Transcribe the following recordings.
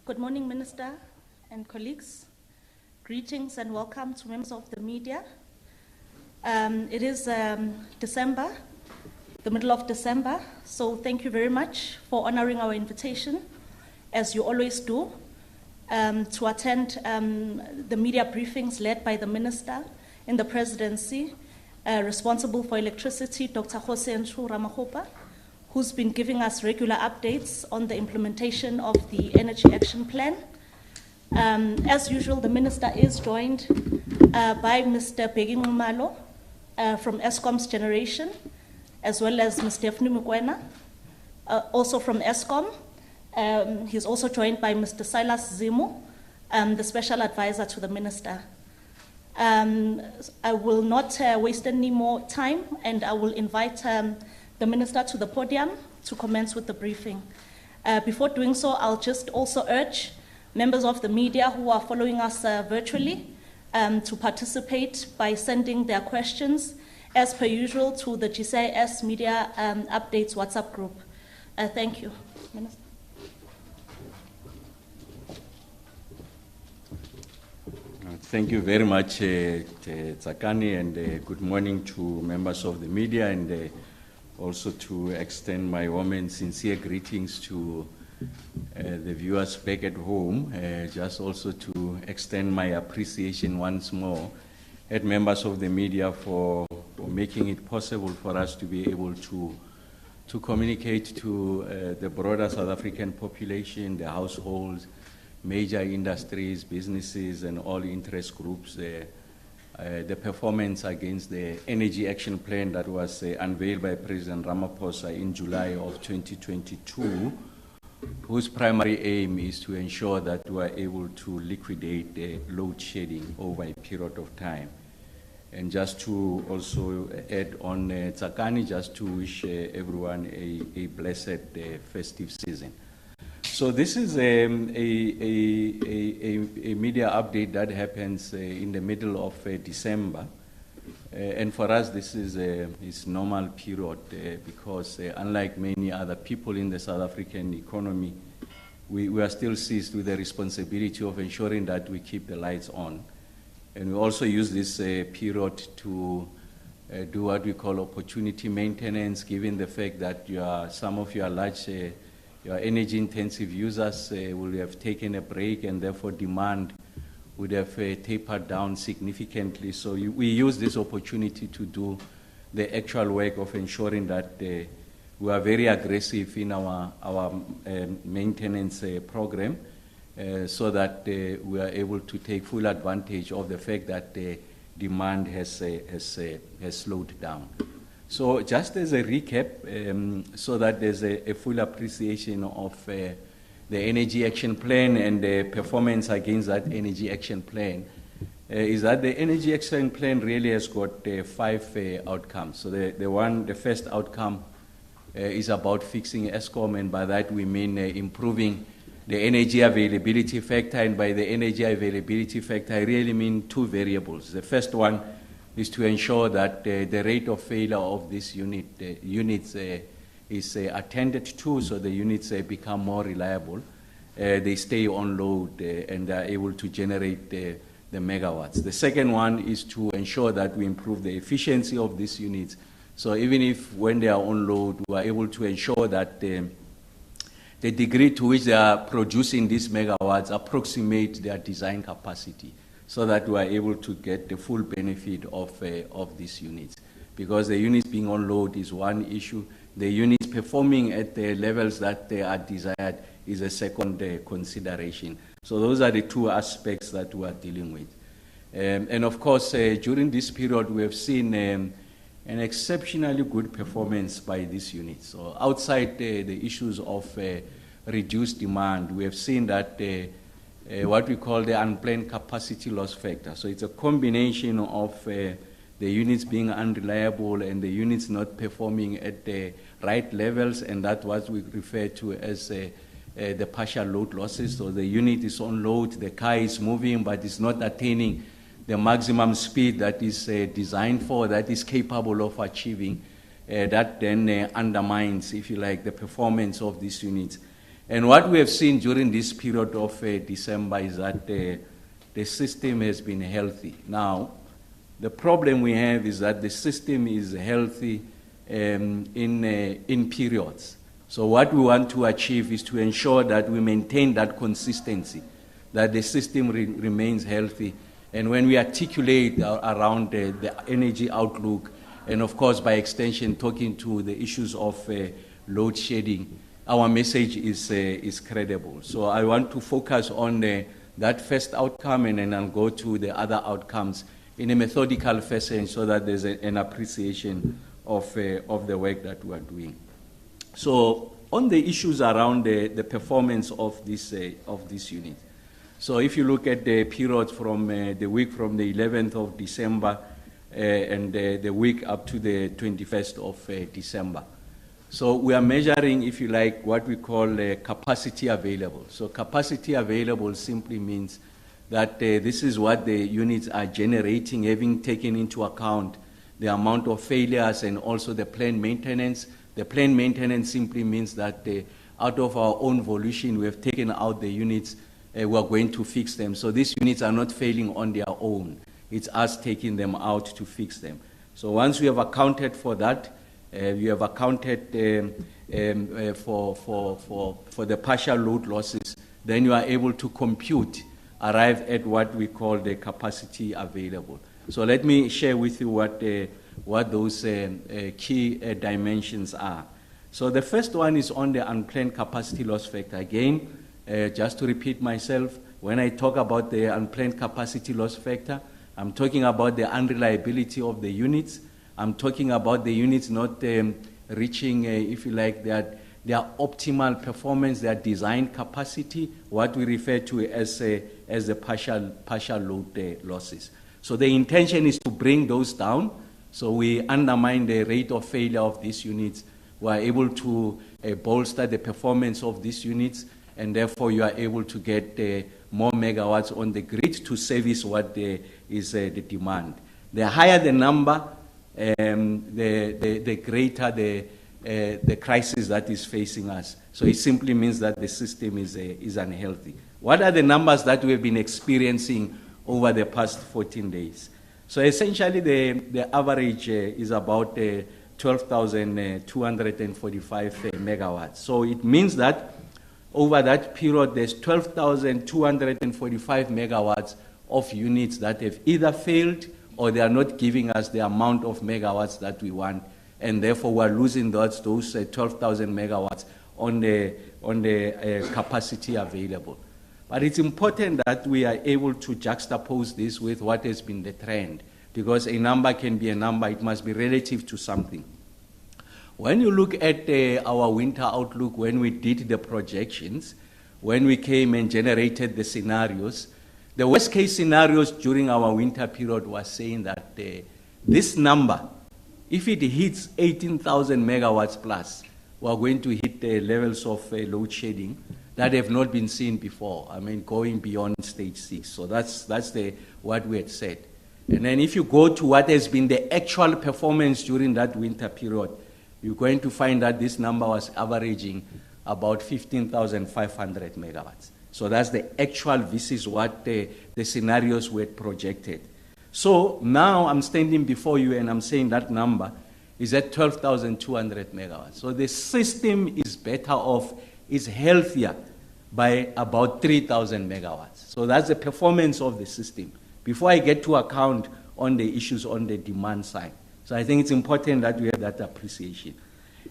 Good morning, Minister and colleagues. Greetings and welcome to members of the media. It is December, the middle of December, so thank you very much for honoring our invitation, as you always do, to attend the media briefings led by the Minister in the Presidency, responsible for electricity, Dr. Kgosientsho Ramokgopa, who's been giving us regular updates on the implementation of the Energy Action Plan. As usual, the Minister is joined by Mr. Kgosientsho from Eskom's Generation, as well as Ms. Stephanie Mukwena, also from Eskom. He's also joined by Mr. Silas Zimu, the Special Advisor to the Minister. I will not waste any more time, and I will invite the Minister to the podium to commence with the briefing. Before doing so, I'll just also urge members of the media who are following us virtually to participate by sending their questions, as per usual, to the GCIS Media Updates WhatsApp group. Thank you. Minister. Thank you very much, Tsakani, and good morning to members of the media, and also to extend my warm and sincere greetings to the viewers back at home. Just also to extend my appreciation once more at members of the media for making it possible for us to be able to communicate to the broader South African population, the households, major industries, businesses, and all interest groups, the performance against the Energy Action Plan that was unveiled by President Ramaphosa in July of 2022, whose primary aim is to ensure that we are able to liquidate the load shedding over a period of time. And just to also add on Tsakani, just to wish everyone a blessed festive season. So this is a media update that happens in the middle of December. And for us, this is a normal period because unlike many other people in the South African economy, we are still seized with the responsibility of ensuring that we keep the lights on. And we also use this period to do what we call opportunity maintenance, given the fact that some of your large your energy-intensive users will have taken a break, and therefore demand would have tapered down significantly. So we use this opportunity to do the actual work of ensuring that we are very aggressive in our maintenance program so that we are able to take full advantage of the fact that demand has slowed down. So just as a recap, so that there's a full appreciation of the Energy Action Plan and the performance against that Energy Action Plan, is that the Energy Action Plan really has got 5 outcomes. So the first outcome is about fixing Eskom, and by that we mean improving the energy availability factor, and by the energy availability factor I really mean 2 variables. The first one is to ensure that the rate of failure of this units is attended to, so the units become more reliable. They stay on load and are able to generate the megawatts. The second one is to ensure that we improve the efficiency of these units. So even if when they are on load, we are able to ensure that the degree to which they are producing these megawatts approximate their design capacity, so that we are able to get the full benefit of these units. Because the units being on load is one issue, the units performing at the levels that they are desired is a second consideration. So those are the 2 aspects that we are dealing with. And of course, during this period, we have seen an exceptionally good performance by these units. So outside the issues of reduced demand, we have seen that what we call the unplanned capacity loss factor. So it's a combination of the units being unreliable and the units not performing at the right levels, and that's what we refer to as the partial load losses. So the unit is on load, the car is moving, but it's not attaining the maximum speed that is designed for, that is capable of achieving. That then undermines, if you like, the performance of these units. And what we have seen during this period of December is that the system has been healthy. Now, the problem we have is that the system is healthy in periods. So what we want to achieve is to ensure that we maintain that consistency, that the system remains healthy. And when we articulate around the energy outlook, and of course by extension talking to the issues of load shedding, our message is credible. So I want to focus on that first outcome, and then I'll go to the other outcomes in a methodical fashion so that there's an appreciation of the work that we are doing. So on the issues around the performance of this unit. So if you look at the period from the week from the 11th of December and the week up to the 21st of December. So we are measuring, if you like, what we call capacity available. So capacity available simply means that this is what the units are generating, having taken into account the amount of failures and also the planned maintenance. The planned maintenance simply means that out of our own volition, we have taken out the units, we are going to fix them. So these units are not failing on their own. It's us taking them out to fix them. So once we have accounted for that, you have accounted for the partial load losses, then you are able to compute, arrive at what we call the capacity available. So let me share with you what those key dimensions are. So the first one is on the unplanned capacity loss factor. Again, just to repeat myself, when I talk about the unplanned capacity loss factor, I'm talking about the unreliability of the units. I'm talking about the units not reaching, if you like, their optimal performance, their design capacity, what we refer to as the partial load losses. So the intention is to bring those down, so we undermine the rate of failure of these units. We are able to bolster the performance of these units, and therefore you are able to get more megawatts on the grid to service what is the demand. The higher the number, the greater the crisis that is facing us. So it simply means that the system is unhealthy. What are the numbers that we have been experiencing over the past 14 days? So essentially the average is about 12,245 megawatts. So it means that over that period there's 12,245 megawatts of units that have either failed or they are not giving us the amount of megawatts that we want, and therefore we are losing those 12,000 megawatts on the capacity available. But it's important that we are able to juxtapose this with what has been the trend, because a number can be a number, it must be relative to something. When you look at our winter outlook, when we did the projections, when we came and generated the scenarios, the worst case scenarios during our winter period was saying that this number, if it hits 18,000 megawatts plus, we are going to hit the levels of load shedding that have not been seen before. I mean, going beyond stage 6. So that's what we had said. And then if you go to what has been the actual performance during that winter period, you're going to find that this number was averaging about 15,500 megawatts. So that's the actual, this is what the scenarios were projected. So now I'm standing before you and I'm saying that number is at 12,200 megawatts. So the system is better off, is healthier by about 3,000 megawatts. So that's the performance of the system, before I get to account on the issues on the demand side. So I think it's important that we have that appreciation.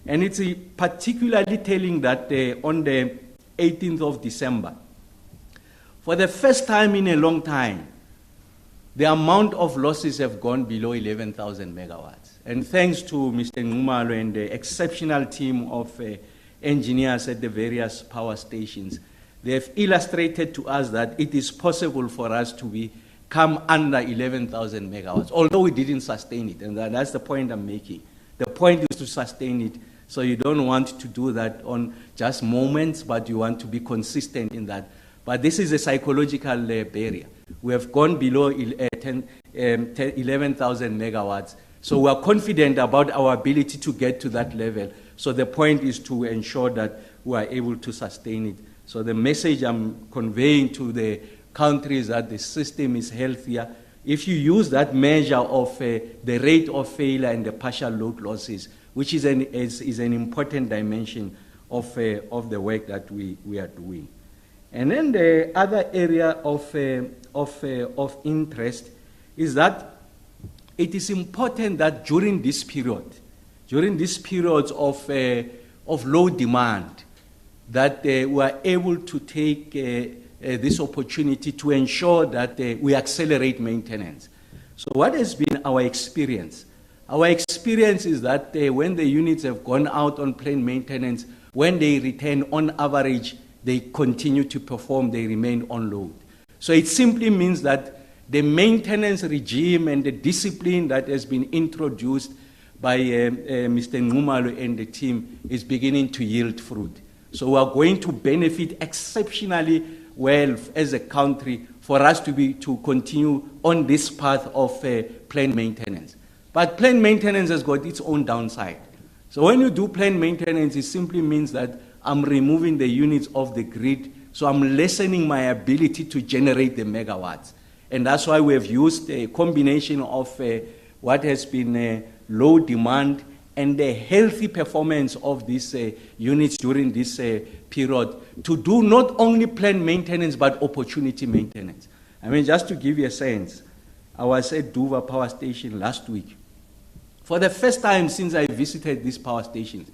And it's particularly telling that on the 18th of December, for the first time in a long time, the amount of losses have gone below 11,000 megawatts. And thanks to Mr. Ngumalo and the exceptional team of engineers at the various power stations, they have illustrated to us that it is possible for us to come under 11,000 megawatts, although we didn't sustain it. And that's the point I'm making. The point is to sustain it. So you don't want to do that on just moments, but you want to be consistent in that. But this is a psychological barrier. We have gone below 11,000 megawatts. So we are confident about our ability to get to that level. So the point is to ensure that who are able to sustain it. So the message I'm conveying to the country is that the system is healthier. If you use that measure of the rate of failure and the partial load losses, which is an important dimension of the work that we are doing. And then the other area of interest is that it is important that during this period of low demand, that we are able to take this opportunity to ensure that we accelerate maintenance. So what has been our experience? Our experience is that when the units have gone out on planned maintenance, when they return on average, they continue to perform, they remain on load. So it simply means that the maintenance regime and the discipline that has been introduced by Mr. Nxumalo and the team is beginning to yield fruit. So we are going to benefit exceptionally well as a country for us to continue on this path of planned maintenance. But planned maintenance has got its own downside. So when you do planned maintenance, it simply means that I'm removing the units off the grid, so I'm lessening my ability to generate the megawatts. And that's why we have used a combination of what has been low demand and the healthy performance of these units during this period to do not only planned maintenance but opportunity maintenance. I mean, just to give you a sense, I was at Duva Power Station last week. For the first time since I visited these power stations,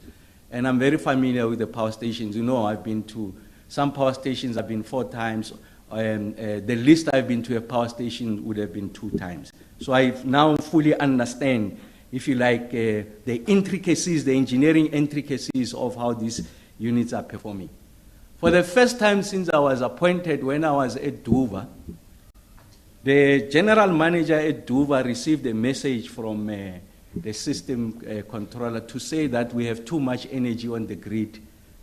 and I'm very familiar with the power stations. You know, I've been to some power stations, I've been 4 times, and the least I've been to a power station would have been 2 times. So I now fully understand, if you like, the intricacies, the engineering intricacies of how these units are performing. For the first time since I was appointed, when I was at Duva, the general manager at Duva received a message from the system controller to say that we have too much energy on the grid.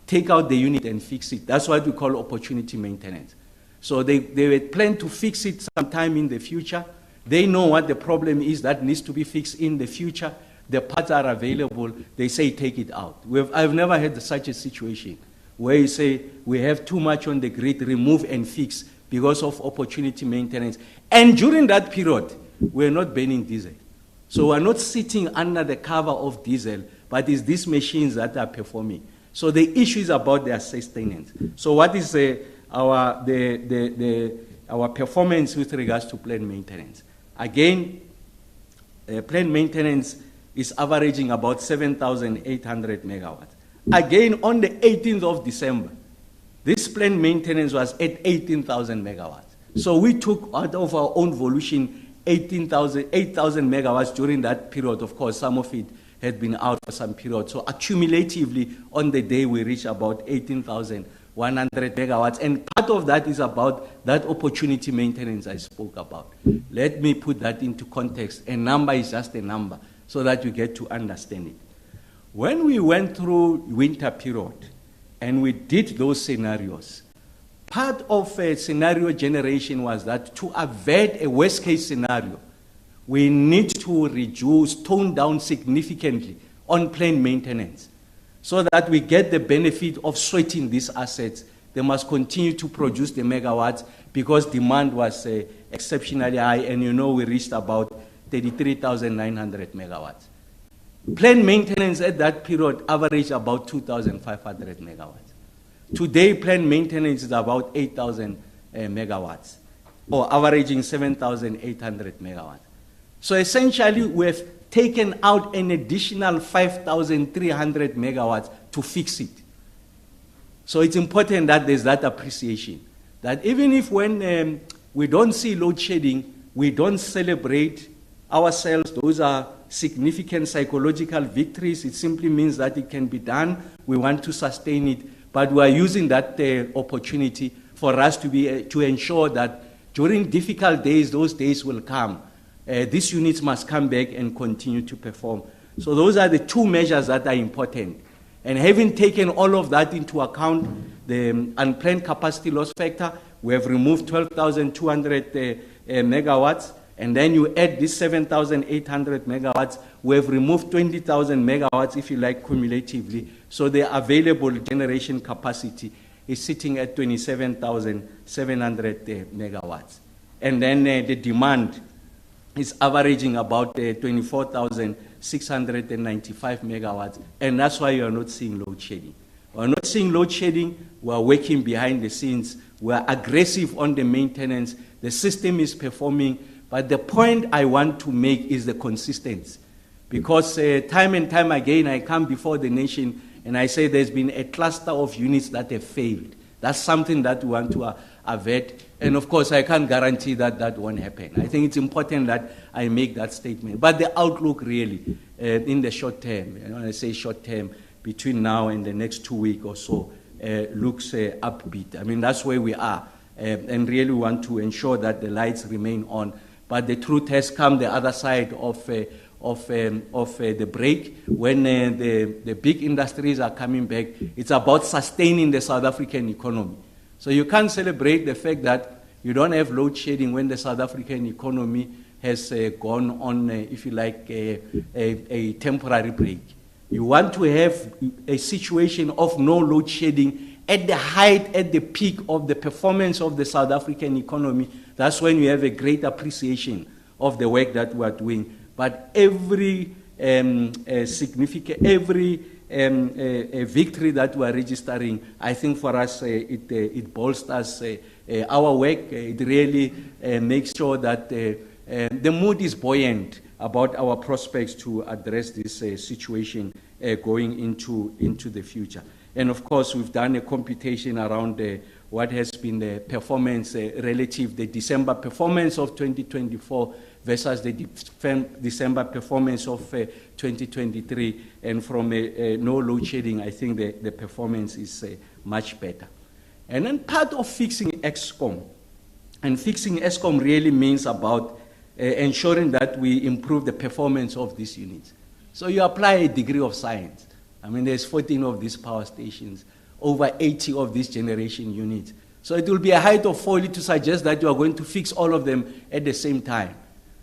Take out the unit and fix it. That's what we call opportunity maintenance. So they were planning to fix it sometime in the future. They know what the problem is that needs to be fixed in the future. The parts are available. They say, take it out. I've never had such a situation where you say, we have too much on the grid, remove and fix because of opportunity maintenance. And during that period, we're not burning diesel. So we're not sitting under the cover of diesel, but it's these machines that are performing. So the issue is about their sustenance. So what is our performance with regards to planned maintenance? Again, planned maintenance is averaging about 7,800 megawatts. Again, on the 18th of December, this planned maintenance was at 18,000 megawatts. So we took out of our own volition 8,000 megawatts during that period. Of course, some of it had been out for some period. So accumulatively, on the day, we reached about 18,100 megawatts. And part of that is about that opportunity maintenance I spoke about. Let me put that into context. A number is just a number so that you get to understand it. When we went through winter period and we did those scenarios, part of scenario generation was that to avert a worst case scenario, we need to tone down significantly on planned maintenance so that we get the benefit of sweating these assets. They must continue to produce the megawatts because demand was exceptionally high, and you know we reached about 33,900 megawatts. Planned maintenance at that period averaged about 2,500 megawatts. Today, planned maintenance is about 8,000 megawatts, or averaging 7,800 megawatts. So essentially, we've taken out an additional 5,300 megawatts to fix it. So it's important that there's that appreciation, that even if when we don't see load shedding, we don't celebrate ourselves. Those are significant psychological victories. It simply means that it can be done. We want to sustain it, but we are using that opportunity for us to ensure that during difficult days, those days will come. These units must come back and continue to perform. So those are the 2 measures that are important. And having taken all of that into account, the unplanned capacity loss factor, we have removed 12,200 megawatts. And then you add this 7,800 megawatts, we have removed 20,000 megawatts, if you like, cumulatively. So the available generation capacity is sitting at 27,700 megawatts. And then the demand is averaging about 24,695 megawatts. And that's why you are not seeing load shedding. We are not seeing load shedding. We are working behind the scenes. We are aggressive on the maintenance. The system is performing. But the point I want to make is the consistency. Because time and time again, I come before the nation and I say there's been a cluster of units that have failed. That's something that we want to avert. And of course, I can't guarantee that that won't happen. I think it's important that I make that statement. But the outlook really, in the short term, and when I say short term, between now and the next 2 weeks or so, looks upbeat. I mean, that's where we are. And really want to ensure that the lights remain on. But the truth has come the other side of the break, when the big industries are coming back. It's about sustaining the South African economy. So you can't celebrate the fact that you don't have load shedding when the South African economy has gone on, if you like, a temporary break. You want to have a situation of no load shedding at the height, at the peak of the performance of the South African economy. That's when you have a great appreciation of the work that we are doing. But every victory that we are registering, I think for us it bolsters our work. It really makes sure that the mood is buoyant about our prospects to address this situation going into the future. And of course, we've done a computation around what has been the performance relative, the December performance of 2024 versus the December performance of 2023. And from no load shedding, I think the performance is much better. And then part of fixing Eskom, and fixing Eskom really means about ensuring that we improve the performance of these units. So you apply a degree of science. I mean, there's 14 of these power stations, over 80 of these generation units. So it will be a height of folly to suggest that you are going to fix all of them at the same time.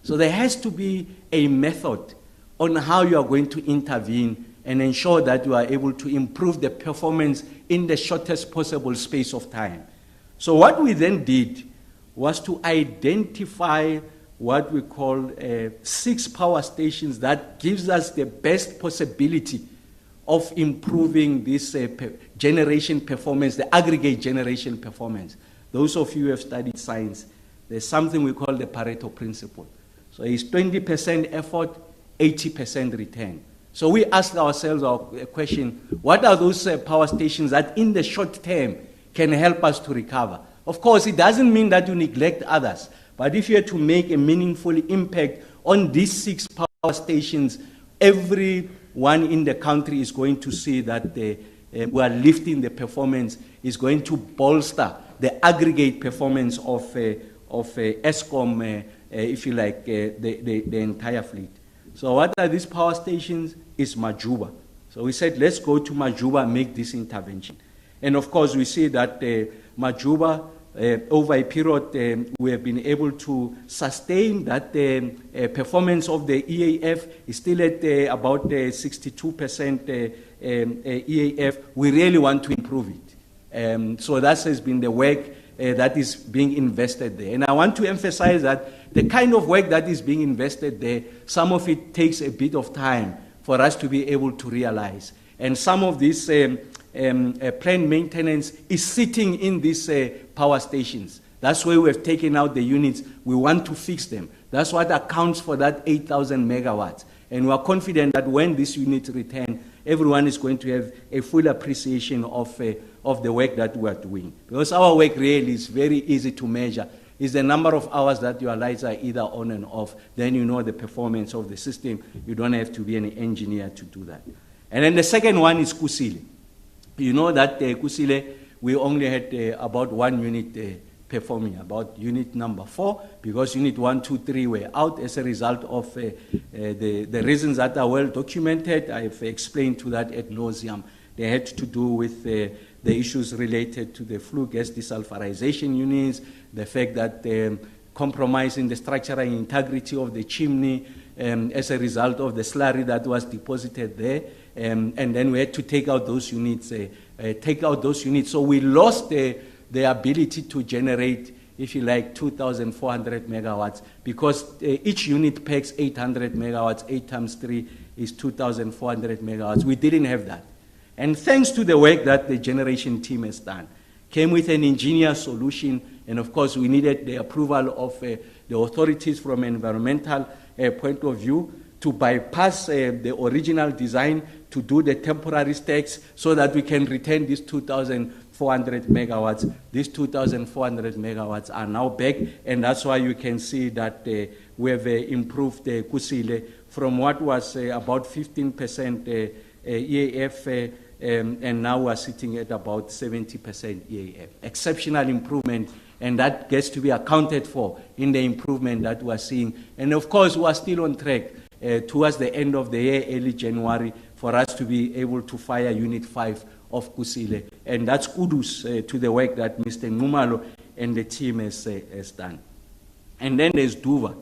So there has to be a method on how you are going to intervene and ensure that you are able to improve the performance in the shortest possible space of time. So what we then did was to identify what we call 6 power stations that gives us the best possibility of improving this generation performance, the aggregate generation performance. Those of you who have studied science, there's something we call the Pareto principle. So it's 20% effort, 80% return. So we ask ourselves a question, what are those power stations that in the short term can help us to recover? Of course, it doesn't mean that you neglect others, but if you are to make a meaningful impact on these 6 power stations, every one in the country is going to see that we are lifting the performance, is going to bolster the aggregate performance of Eskom, if you like, the entire fleet. So what are these power stations? Is Majuba. So we said, let's go to Majuba and make this intervention. And of course, we see that Majuba, over a period, we have been able to sustain that performance of the EAF is still at about 62% EAF. We really want to improve it. So that has been the work that is being invested there. And I want to emphasize that the kind of work that is being invested there, some of it takes a bit of time for us to be able to realize. And some of this planned maintenance is sitting in these power stations. That's where we have taken out the units. We want to fix them. That's what accounts for that 8,000 megawatts. And we are confident that when these units return, everyone is going to have a full appreciation of the work that we are doing. Because our work really is very easy to measure. It's the number of hours that your lights are either on and off. Then you know the performance of the system. You don't have to be an engineer to do that. And then the second one is Kusile. You know that Kusile, we only had about 1 unit performing, about unit number 4, because unit 1, 2, 3 were out as a result of the reasons that are well documented. I've explained to that ad nauseum. They had to do with the issues related to the flue gas desulfurization units, the fact that compromising the structural integrity of the chimney as a result of the slurry that was deposited there. and then we had to take out those units. So we lost the ability to generate, if you like, 2,400 megawatts, because each unit packs 800 megawatts. 8 times 3 is 2,400 megawatts. We didn't have that. And thanks to the work that the generation team has done, came with an engineer solution, and of course we needed the approval of the authorities from an environmental point of view to bypass the original design, to do the temporary stacks so that we can retain these 2,400 megawatts. These 2,400 megawatts are now back, and that's why you can see that we have improved Kusile from what was about 15% EAF, and now we're sitting at about 70% EAF. Exceptional improvement, and that gets to be accounted for in the improvement that we're seeing. And of course, we are still on track towards the end of the year, early January, for us to be able to fire Unit 5 of Kusile. And that's kudos to the work that Mr. Ngumalo and the team has done. And then there's Duva.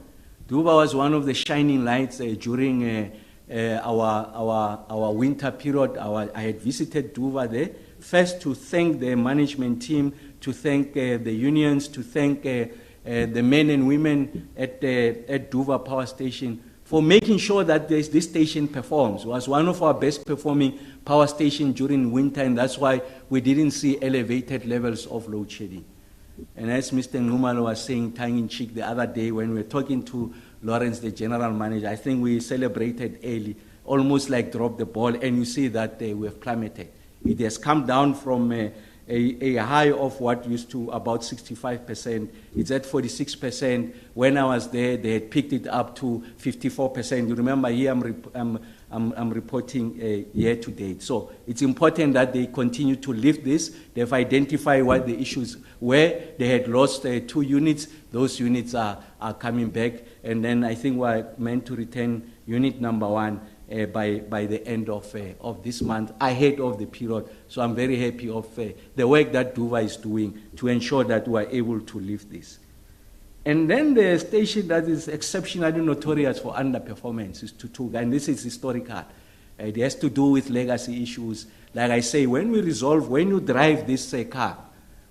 Duva was one of the shining lights during our winter period. I had visited Duva there, first to thank the management team, to thank the unions, to thank the men and women at Duva Power Station for making sure that this station performs. It was one of our best performing power stations during winter, and that's why we didn't see elevated levels of load shedding. And as Mr. Ngumalo was saying tongue-in-cheek the other day when we were talking to Lawrence, the general manager, I think we celebrated early, almost like dropped the ball, and you see that we have plummeted. It has come down from a high of what used to about 65%. It's at 46%. When I was there, they had picked it up to 54%. You remember here I'm reporting year to date. So it's important that they continue to lift this. They've identified what the issues were. They had lost 2 units. Those units are coming back. And then I think we're meant to return unit number 1 by the end of this month, ahead of the period. So I'm very happy of the work that Duva is doing to ensure that we are able to lift this. And then the station that is exceptionally notorious for underperformance is Tutuga, and this is historical. It has to do with legacy issues. Like I say, when you drive this car,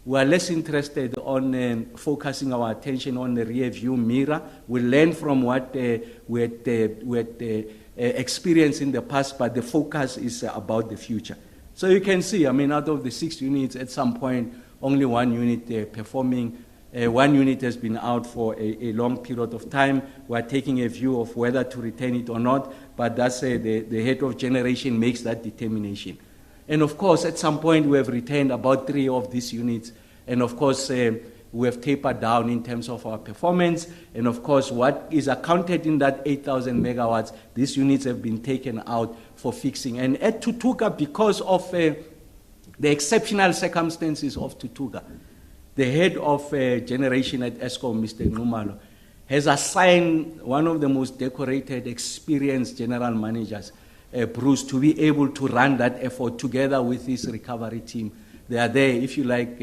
we are less interested on focusing our attention on the rear view mirror. We learn from what we had experience in the past, but the focus is about the future. So you can see, out of the 6 units, at some point, only 1 unit performing. 1 unit has been out for a long period of time. We're taking a view of whether to retain it or not, but that's the head of generation makes that determination. And of course, at some point, we have retained about 3 of these units. And of course, we have tapered down in terms of our performance. And of course, what is accounted in that 8,000 megawatts, these units have been taken out for fixing. And at Tutuga, because of the exceptional circumstances of Tutuga, the head of generation at Eskom, Mr. Ngumalo, has assigned one of the most decorated, experienced general managers, Bruce, to be able to run that effort together with his recovery team. They are there, if you like,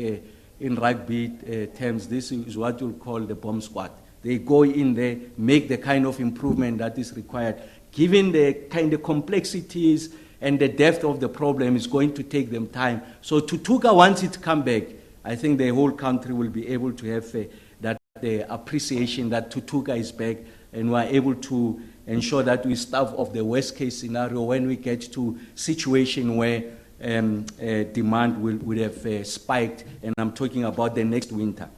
in rugby terms, this is what you'll call the bomb squad. They go in there, make the kind of improvement that is required. Given the kind of complexities and the depth of the problem, is going to take them time. So Tutuga, once it comes back, I think the whole country will be able to have that appreciation that Tutuga is back, and we are able to ensure that we start off the worst case scenario when we get to situation where demand will have spiked, and I'm talking about the next winter.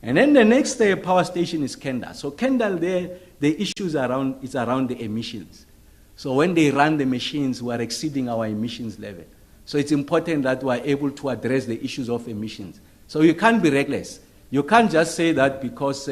And then the next power station is Kendal. So Kendal, there, the issues is around the emissions. So when they run the machines, we are exceeding our emissions level. So it's important that we are able to address the issues of emissions. So you can't be reckless. You can't just say that because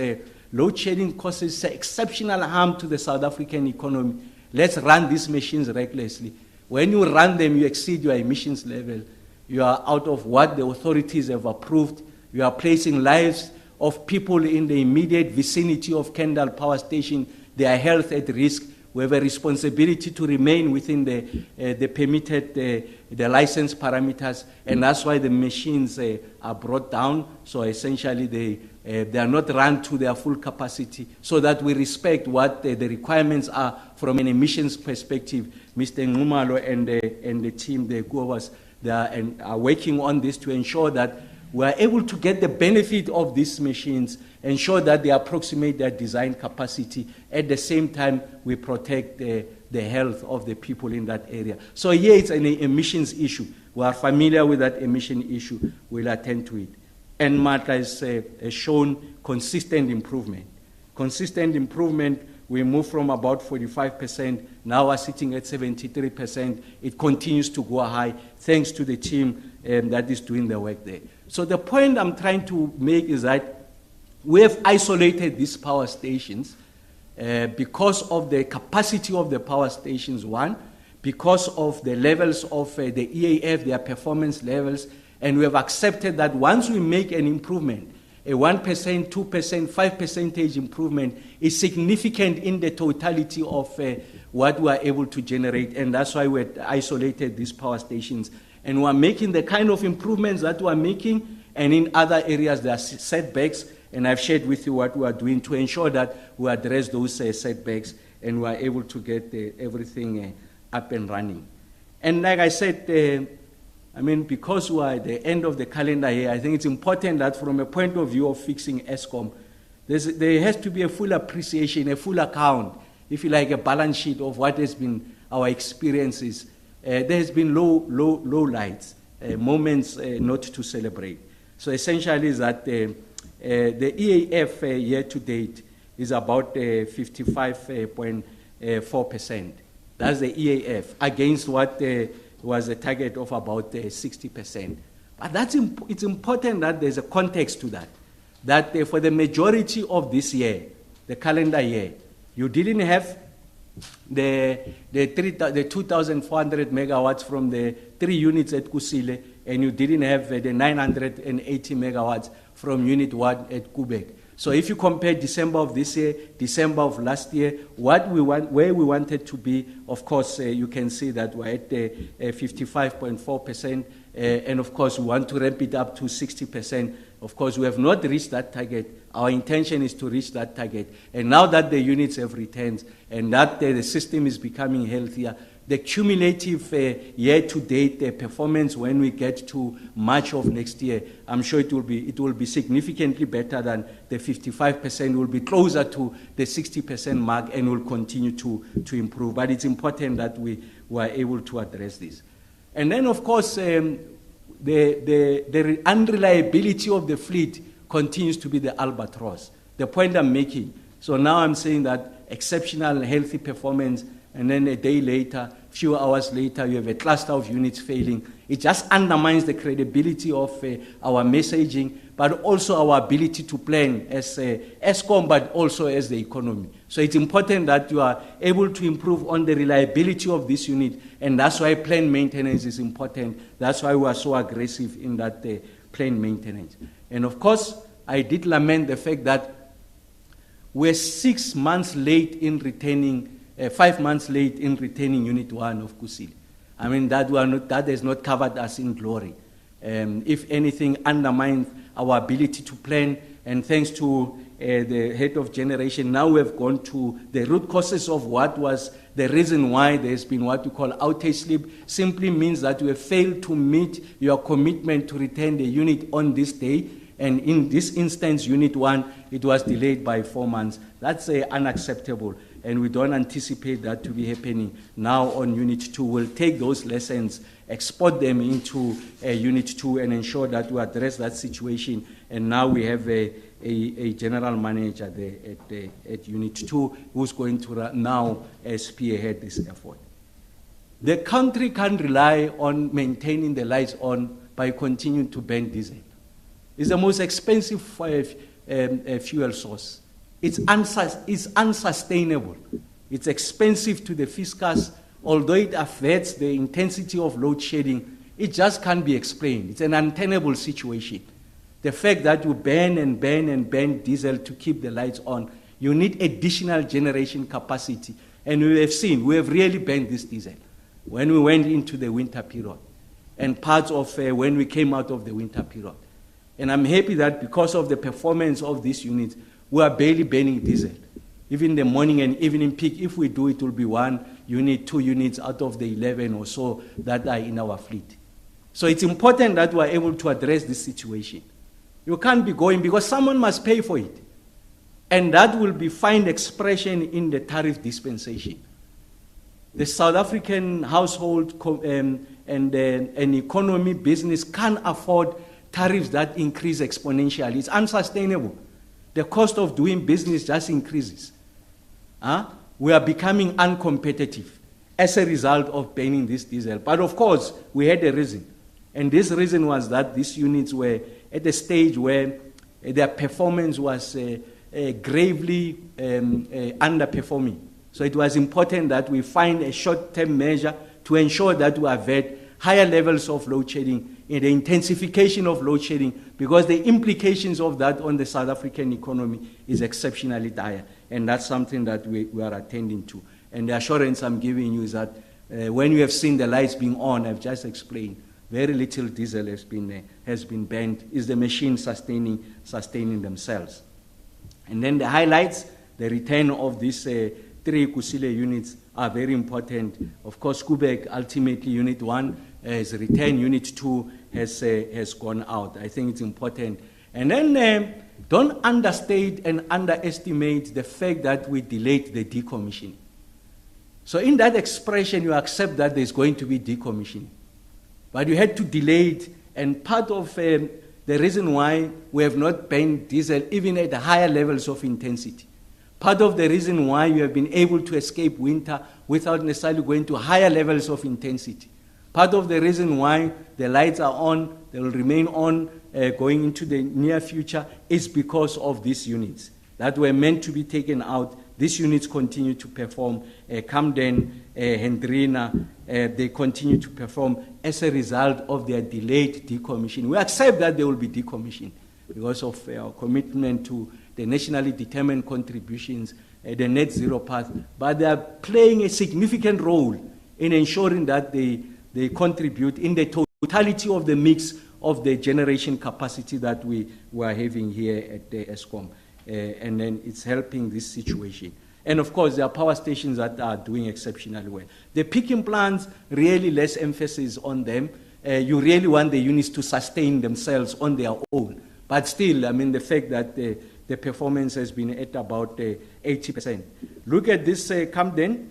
load shedding causes exceptional harm to the South African economy, let's run these machines recklessly. When you run them, you exceed your emissions level. You are out of what the authorities have approved. You are placing lives of people in the immediate vicinity of Kendal Power Station, their health at risk. We have a responsibility to remain within the permitted, the license parameters, and that's why the machines are brought down. So essentially, They are not run to their full capacity, so that we respect what the requirements are from an emissions perspective. Mr. Ngumalo and the team, the GOVAs, they are working on this to ensure that we are able to get the benefit of these machines, ensure that they approximate their design capacity. At the same time, we protect the health of the people in that area. So here it's an emissions issue. We are familiar with that emission issue. We'll attend to it. And Matla has shown consistent improvement. Consistent improvement, we moved from about 45%, now we're sitting at 73%. It continues to go high, thanks to the team that is doing the work there. So the point I'm trying to make is that we have isolated these power stations because of the capacity of the power stations, one, because of the levels of the EAF, their performance levels, and we have accepted that once we make an improvement, a 1%, 2%, 5% improvement is significant in the totality of what we are able to generate, and that's why we isolated these power stations. And we are making the kind of improvements that we are making, and in other areas there are setbacks, and I've shared with you what we are doing to ensure that we address those setbacks and we are able to get everything up and running. And like I said, because we are at the end of the calendar year, I think it's important that from a point of view of fixing ESCOM, there has to be a full appreciation, a full account, if you like, a balance sheet of what has been our experiences. There has been low lights, moments not to celebrate. So essentially is that the EAF year to date is about 55.4%. That's the EAF against what was a target of about 60%. But it's important that there's a context to that. That for the majority of this year, the calendar year, you didn't have the 2,400 megawatts from the 3 units at Kusile, and you didn't have the 980 megawatts from Unit 1 at Kubek. So if you compare December of this year, December of last year, where we wanted to be, of course, you can see that we're at 55.4%, and of course we want to ramp it up to 60%. Of course, we have not reached that target. Our intention is to reach that target. And now that the units have returned and that the system is becoming healthier, the cumulative year-to-date performance when we get to March of next year, I'm sure it will be significantly better than the 55%. Will be closer to the 60% mark and will continue to improve. But it's important that we were able to address this. And then, of course, the unreliability of the fleet continues to be the albatross. The point I'm making. So now I'm saying that exceptional healthy performance, and then a day later, few hours later, you have a cluster of units failing. It just undermines the credibility of our messaging, but also our ability to plan as ESCOM, but also as the economy. So it's important that you are able to improve on the reliability of this unit, and that's why planned maintenance is important. That's why we are so aggressive in that planned maintenance. And of course, I did lament the fact that we're 6 months late in retaining 5 months late in retaining Unit 1 of Kusile. That has not covered us in glory. If anything, undermines our ability to plan, and thanks to the head of generation, now we have gone to the root causes of what was the reason why there's been what we call outage slip. Simply means that we have failed to meet your commitment to retain the unit on this day, and in this instance, Unit 1, it was delayed by 4 months. That's unacceptable, and we don't anticipate that to be happening now on Unit 2. We'll take those lessons, export them into Unit 2, and ensure that we address that situation. And now we have a general manager there at Unit 2 who's going to now spearhead this effort. The country can't rely on maintaining the lights on by continuing to burn diesel. It's the most expensive fuel source. It's unsustainable. It's expensive to the fiscus. Although it affects the intensity of load shedding, it just can't be explained. It's an untenable situation. The fact that you burn and burn and burn diesel to keep the lights on, you need additional generation capacity. And we have really burned this diesel when we went into the winter period and parts of when we came out of the winter period. And I'm happy that because of the performance of these units, we are barely burning diesel. Even the morning and evening peak, if we do, it will be 1 unit, 2 units out of the 11 or so that are in our fleet. So it's important that we are able to address this situation. You can't be going because someone must pay for it. And that will be find expression in the tariff dispensation. The South African household and economy business can't afford tariffs that increase exponentially. It's unsustainable. The cost of doing business just increases. We are becoming uncompetitive as a result of banning this diesel. But of course, we had a reason. And this reason was that these units were at a stage where their performance was gravely underperforming. So it was important that we find a short-term measure to ensure that we avert higher levels of load shedding and the intensification of load shedding, because the implications of that on the South African economy is exceptionally dire. And that's something that we are attending to. And the assurance I'm giving you is that when you have seen the lights being on, I've just explained, very little diesel has been banned. Is the machine sustaining themselves? And then the highlights, the return of these 3 Kusile units are very important. Of course, Kubek, ultimately, Unit 1 has returned, Unit 2 has gone out. I think it's important. And then don't understate and underestimate the fact that we delayed the decommissioning. So in that expression, you accept that there's going to be decommissioning. But you had to delay it, and part of the reason why we have not banned diesel, even at the higher levels of intensity, part of the reason why you have been able to escape winter without necessarily going to higher levels of intensity, part of the reason why the lights are on, they will remain on going into the near future, is because of these units that were meant to be taken out. These units continue to perform. Camden, Hendrina, they continue to perform as a result of their delayed decommissioning. We accept that they will be decommissioned because of our commitment to the nationally determined contributions, the net zero path, but they are playing a significant role in ensuring that they contribute in the totality of the mix of the generation capacity that we are having here at the Eskom. And then it's helping this situation. And of course, there are power stations that are doing exceptionally well. The peaking plants, really less emphasis on them. You really want the units to sustain themselves on their own. But still, I mean, the fact that the performance has been at about 80%. Look at this Camden,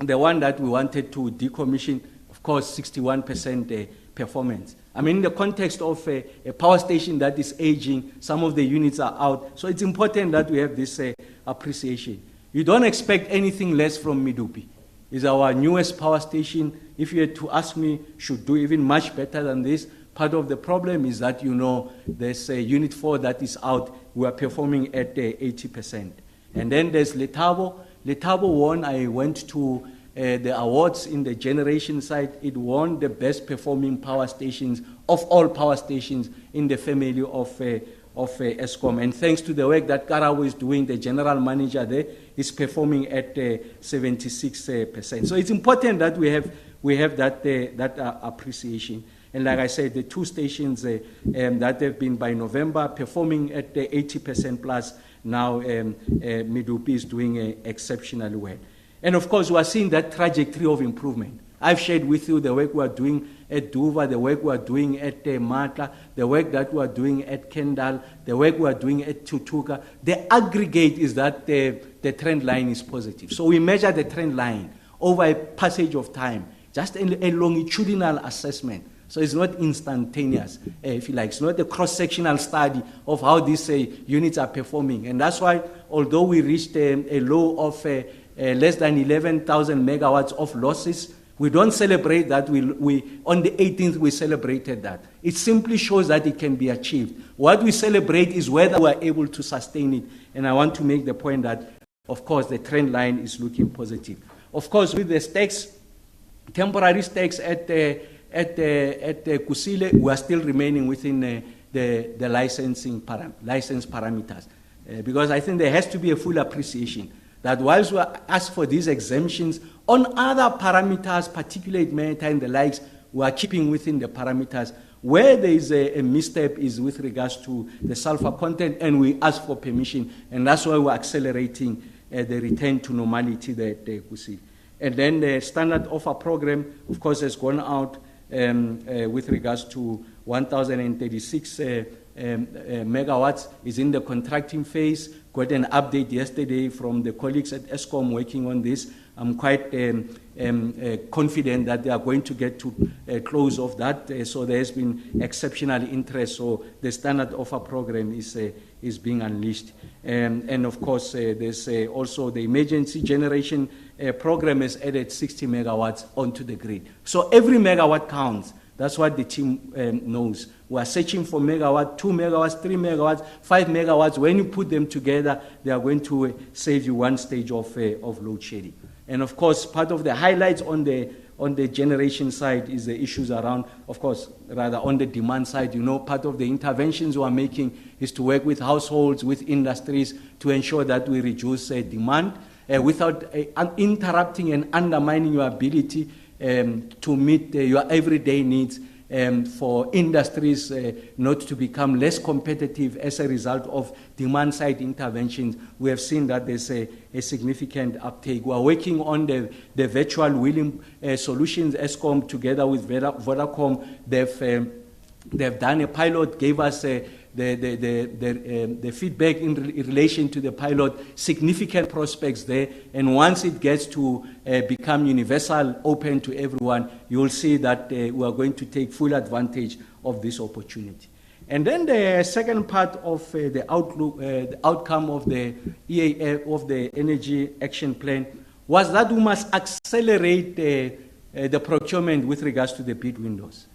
the one that we wanted to decommission, of course, 61% performance. I mean, in the context of a power station that is aging, some of the units are out. So it's important that we have this appreciation. You don't expect anything less from Medupi. It's our newest power station. If you had to ask me, should do even much better than this. Part of the problem is that, you know, there's Unit 4 that is out. We are performing at 80%. And then there's Letabo. Letabo won. I went to the awards in the generation side. It won the best performing power stations of all power stations in the family of Eskom. And thanks to the work that Karawo is doing, the general manager there is performing at 76%. So it's important that we have that appreciation. And like I said, the 2 stations that have been by November performing at 80% plus, now Medupi is doing exceptionally well. And of course, we are seeing that trajectory of improvement. I've shared with you the work we are doing at Duva, the work we are doing at Matla, the work that we are doing at Kendal, the work we are doing at Tutuka. The aggregate is that the trend line is positive. So we measure the trend line over a passage of time, just a longitudinal assessment. So it's not instantaneous, if you like. It's not a cross-sectional study of how these units are performing. And that's why, although we reached a low of less than 11,000 megawatts of losses, we don't celebrate that. We on the 18th, we celebrated that. It simply shows that it can be achieved. What we celebrate is whether we are able to sustain it. And I want to make the point that, of course, the trend line is looking positive. Of course, with the stakes, temporary stakes at Kusile, we are still remaining within the license parameters. Because I think there has to be a full appreciation that whilst we ask for these exemptions, on other parameters, particulate matter and the likes, we are keeping within the parameters. Where there is a misstep is with regards to the sulfur content, and we ask for permission, and that's why we're accelerating the return to normality that we see. And then the standard offer program, of course, has gone out with regards to 1,036 megawatts, is in the contracting phase. Got an update yesterday from the colleagues at Eskom working on this. I'm quite confident that they are going to get to close of that. So there has been exceptional interest. So the standard offer program is being unleashed. And of course, there's also the emergency generation program has added 60 megawatts onto the grid. So every megawatt counts. That's what the team knows. We are searching for megawatt, 2 megawatts, 3 megawatts, 5 megawatts. When you put them together, they are going to save you one stage of load shedding. And of course, part of the highlights on the generation side is the issues around, of course, rather on the demand side. You know, part of the interventions we are making is to work with households, with industries, to ensure that we reduce demand without interrupting and undermining your ability to meet your everyday needs, for industries not to become less competitive as a result of demand-side interventions. We have seen that there's a significant uptake. We are working on the virtual wheeling solutions. Eskom, together with Vodacom, they've done a pilot, gave us the feedback in relation to the pilot, significant prospects there, and once it gets to become universal, open to everyone, you will see that we are going to take full advantage of this opportunity. And then the second part of the outcome of the EAF, of the Energy Action Plan, was that we must accelerate the procurement with regards to the bid windows.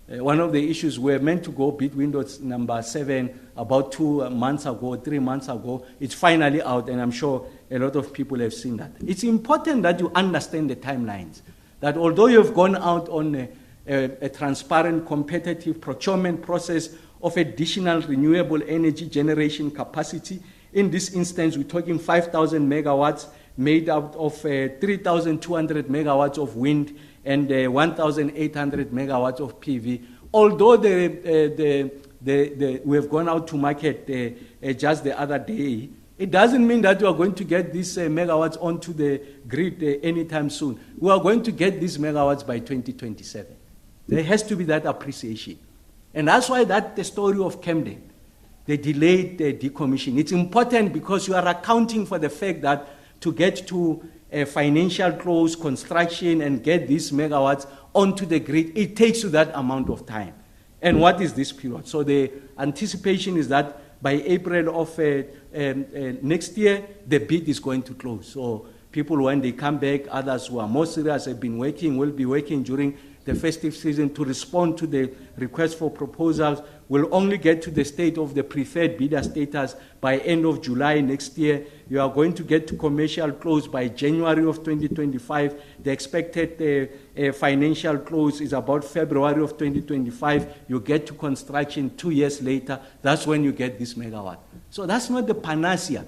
One of the issues, we were meant to go bid windows number 7 about 2 months ago, 3 months ago. It's finally out, and I'm sure a lot of people have seen that. It's important that you understand the timelines, that although you've gone out on a transparent, competitive procurement process of additional renewable energy generation capacity, in this instance, we're talking 5,000 megawatts made out of 3,200 megawatts of wind and 1,800 megawatts of PV. Although we have gone out to market just the other day, it doesn't mean that we are going to get these megawatts onto the grid anytime soon. We are going to get these megawatts by 2027. There has to be that appreciation. And that's why the story of Camden, the delayed decommission. It's important because you are accounting for the fact that to get to a financial close, construction, and get these megawatts onto the grid, it takes you that amount of time. And what is this period? So the anticipation is that by April of next year, the bid is going to close. So people, when they come back, others who are more serious have been working, will be working during the festive season to respond to the request for proposals. Will only get to the state of the preferred bidder status by end of July next year. You are going to get to commercial close by January of 2025. The expected financial close is about February of 2025. You get to construction 2 years later. That's when you get this megawatt. So that's not the panacea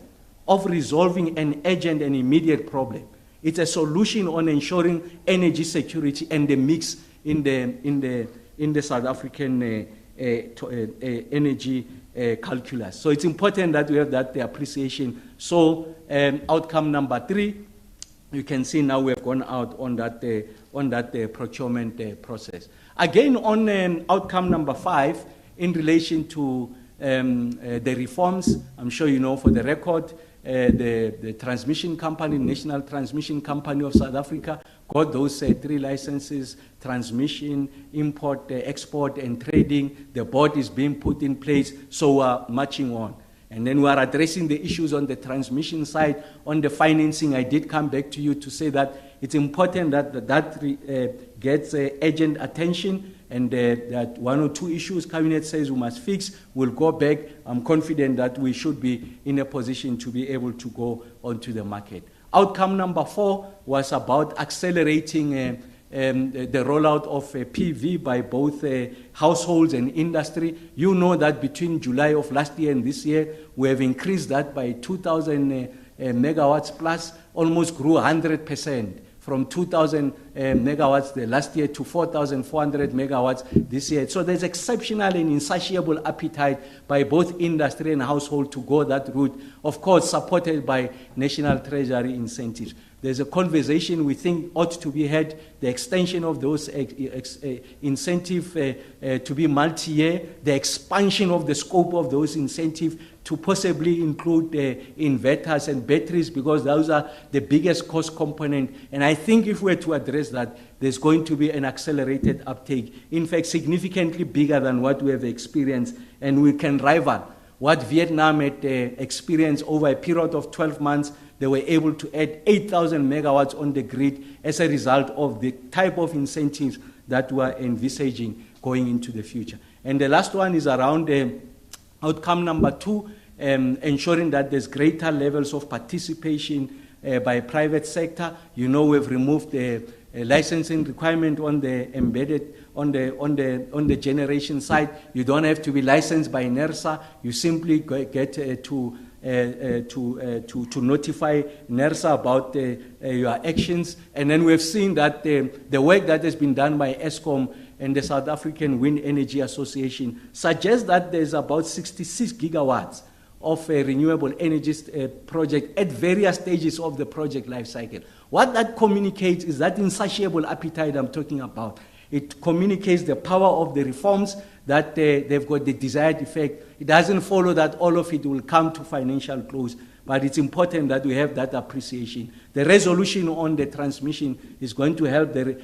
of resolving an urgent and immediate problem. It's a solution on ensuring energy security and the mix in the South African energy calculus. So it's important that we have that appreciation. So outcome number 3, you can see now we have gone out on that procurement process. Again, on outcome number 5, in relation to the reforms, I'm sure you know for the record, the transmission company, National Transmission Company of South Africa, got those 3 licenses: transmission, import, export, and trading. The board is being put in place, so we're marching on. And then we are addressing the issues on the transmission side. On the financing, I did come back to you to say that it's important that gets urgent attention, and that 1 or 2 issues Cabinet says we must fix. We'll go back. I'm confident that we should be in a position to be able to go onto the market. Outcome number 4 was about accelerating the rollout of PV by both households and industry. You know that between July of last year and this year, we have increased that by 2,000 megawatts plus, almost grew 100% from 2,000 megawatts the last year to 4,400 megawatts this year. So there's exceptional and insatiable appetite by both industry and household to go that route, of course supported by National Treasury incentives. There's a conversation we think ought to be had, the extension of those incentives to be multi-year, the expansion of the scope of those incentives to possibly include inverters and batteries, because those are the biggest cost component. And I think if we're to address that, there's going to be an accelerated uptake, in fact, significantly bigger than what we have experienced, and we can rival what Vietnam had experienced over a period of 12 months. They were able to add 8,000 megawatts on the grid as a result of the type of incentives that we're envisaging going into the future. And the last one is around outcome number 2, ensuring that there's greater levels of participation by private sector. You know, we've removed the licensing requirement on the embedded, on the generation side. You don't have to be licensed by NERSA. You simply get to notify NERSA about your actions. And then we've seen that the work that has been done by ESCOM and the South African Wind Energy Association suggests that there's about 66 gigawatts of a renewable energy project at various stages of the project life cycle. What that communicates is that insatiable appetite I'm talking about. It communicates the power of the reforms, that they've got the desired effect. It doesn't follow that all of it will come to financial close, but it's important that we have that appreciation. The resolution on the transmission is going to help the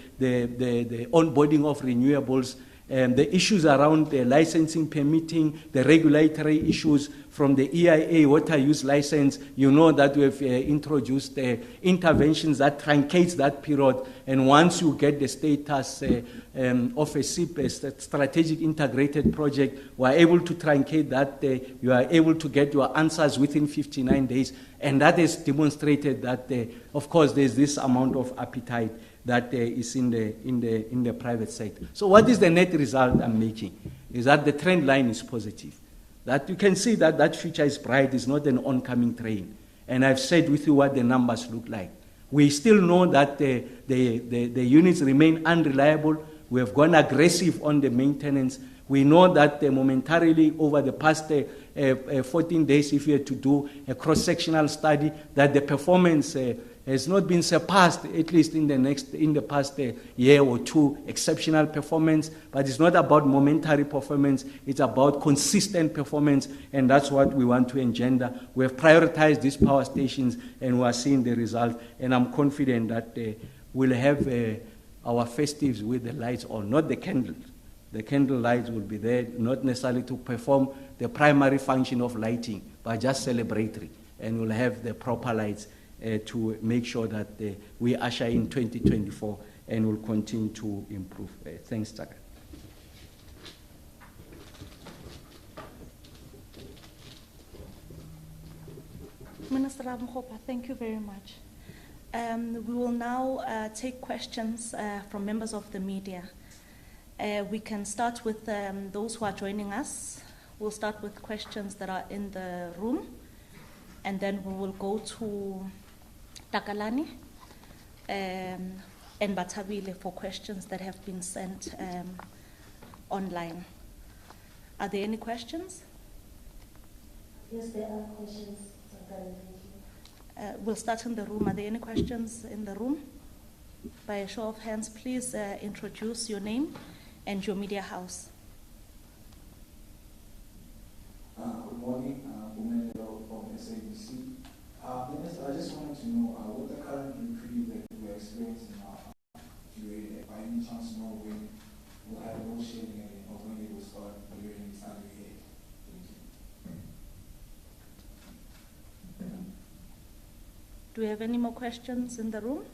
onboarding of renewables. The issues around the licensing, permitting, the regulatory issues from the EIA water use license, you know that we've introduced interventions that truncates that period. And once you get the status of a SIP, a strategic integrated project, we're able to truncate that. You are able to get your answers within 59 days. And that has demonstrated that, of course, there's this amount of appetite that is in the private sector. So what is the net result I'm making? Is that the trend line is positive. That you can see that that future is bright, is not an oncoming train. And I've said with you what the numbers look like. We still know that the units remain unreliable. We have gone aggressive on the maintenance. We know that momentarily over the past 14 days, if you had to do a cross-sectional study, that the performance has not been surpassed, at least in the past year or two. Exceptional performance, but it's not about momentary performance, it's about consistent performance, and that's what we want to engender. We have prioritized these power stations, and we are seeing the result, and I'm confident that we'll have our festives with the lights on, not the candles. The candle lights will be there, not necessarily to perform the primary function of lighting, but just celebratory, and we'll have the proper lights to make sure that we usher in 2024 and will continue to improve. Thanks, Taka. Minister Ramokgopa, thank you very much. We will now take questions from members of the media. We can start with those who are joining us. We'll start with questions that are in the room, and then we will go to Takalani and Batabile for questions that have been sent online. Are there any questions? Yes, there are questions. We'll start in the room. Are there any questions in the room? By a show of hands, please introduce your name and your media house. Good morning, Umelo from SABC. Minister, I just wanted to know what the current reprieve that we're experiencing now, do you by any chance know when we'll have no shading or when it will start delivering this time ahead? Thank you. Do we have any more questions in the room?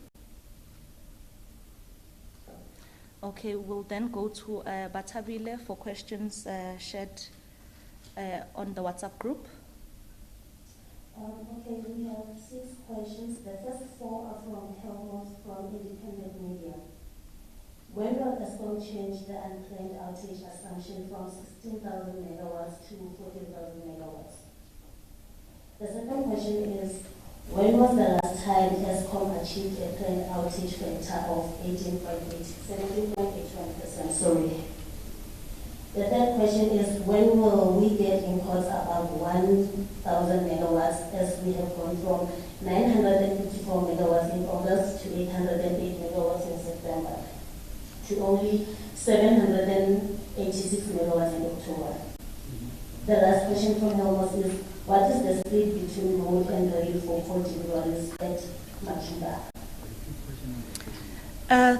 Okay, we'll then go to Batabile for questions shared on the WhatsApp group. Okay, we have 6 questions. The first 4 are from Helmut from Independent Media. When will ESCOM change the unplanned outage assumption from 16,000 megawatts to 14,000 megawatts? The second question is, When was the last time ESCOM achieved a planned outage factor of 17.81%? Sorry. The third question is, when will we get imports above 1,000 megawatts, as we have gone from 954 megawatts in August to 808 megawatts in September to only 786 megawatts in October? The last question from Helmos is, what is the split between road and rail for coal deliveries at Matimba?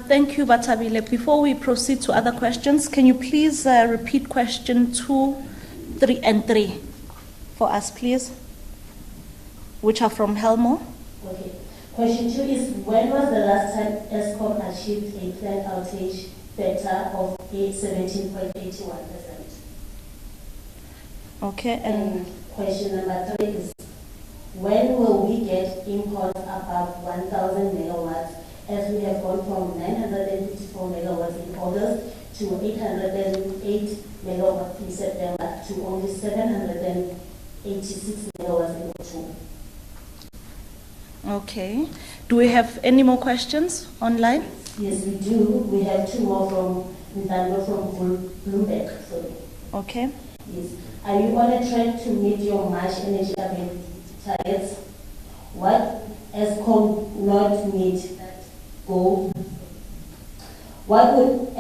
Thank you, Batabile. Before we proceed to other questions, can you please repeat question 2, 3, and 3 for us, please, which are from Helmo? Okay. Question 2 is, when was the last time ESCOM achieved a planned outage factor of 17.81%? Okay, and question number 3 is, when will we get imports above 1,000 megawatts, as we have gone from 954 megawatts in August to 808 megawatts in September to only 786 megawatts in October? okay. Do we have any more questions online? Yes, we do. We have 2 more from Ndando from Bloomberg. Sorry. Okay. Yes. Are you on a track to meet your March energy availability targets? What ESCOM not meet that goal? What would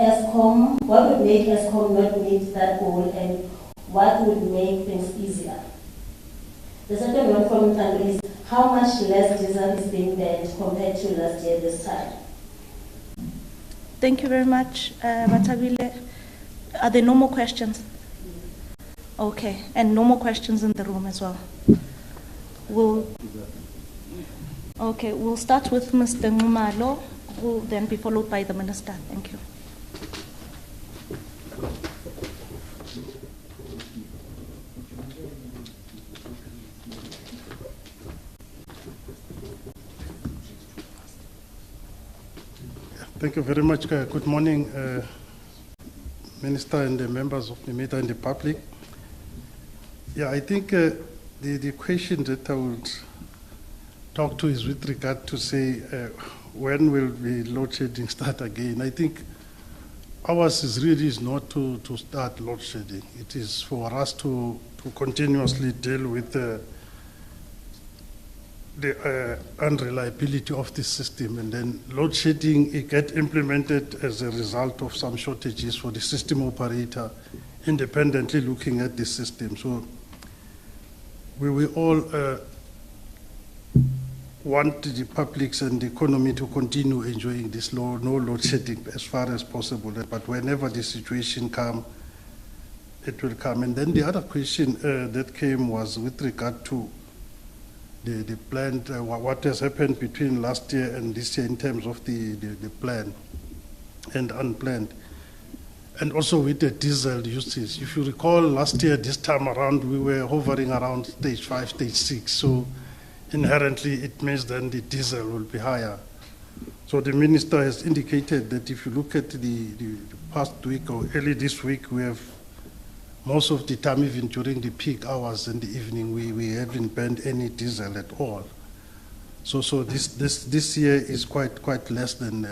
make ESCOM not meet that goal, and what would make things easier? The second one from Ndando is, how much less diesel is being burned compared to last year this time? Thank you very much, Batabile. Are there no more questions? Okay, and no more questions in the room as well. We'll start with Mr. Ngumalo, who will then be followed by the Minister. Thank you. Thank you very much. Good morning, Minister and the members of the media and the public. Yeah, I think the question that I would talk to is with regard to say, when will the load shedding start again? I think ours is really not to start load shedding. It is for us to continuously deal with the unreliability of the system, and then load shedding, it gets implemented as a result of some shortages for the system operator independently looking at the system. So we will all want the publics and the economy to continue enjoying this no load shedding as far as possible, but whenever the situation comes, it will come. And then the other question that came was with regard to the plan, what has happened between last year and this year in terms of the plan and unplanned, and also with the diesel usage. If you recall, last year this time around we were hovering around stage 5, stage 6, so inherently it means then the diesel will be higher. So the Minister has indicated that if you look at the past week or early this week, we have most of the time, even during the peak hours in the evening, we haven't burned any diesel at all. So this year is quite less than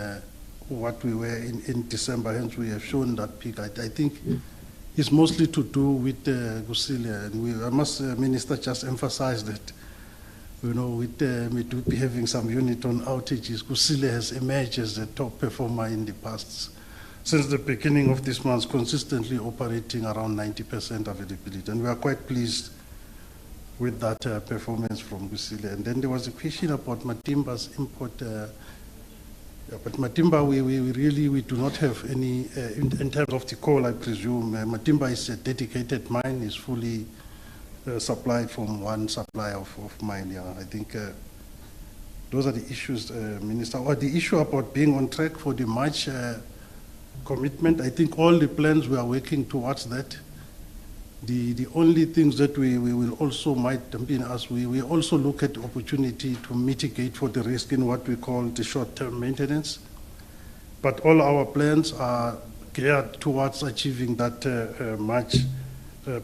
what we were in December. Hence, we have shown that peak. I think it's mostly to do with Kgosientsho, and I must, Minister, just emphasize that. You know, with me do be having some unit on outages, Kgosientsho has emerged as the top performer in the past. Since the beginning of this month, consistently operating around 90% availability. And we are quite pleased with that performance from Kgosientsho. And then there was a question about Matimba's import. But Matimba, we do not have any, in terms of the coal, I presume. Matimba is a dedicated mine, is fully supplied from one supplier of mine. Yeah, I think those are the issues, Minister. Or the issue about being on track for the March commitment, I think all the plans we are working towards that. The only things that we will also might be us, we also look at opportunity to mitigate for the risk in what we call the short-term maintenance. But all our plans are geared towards achieving that March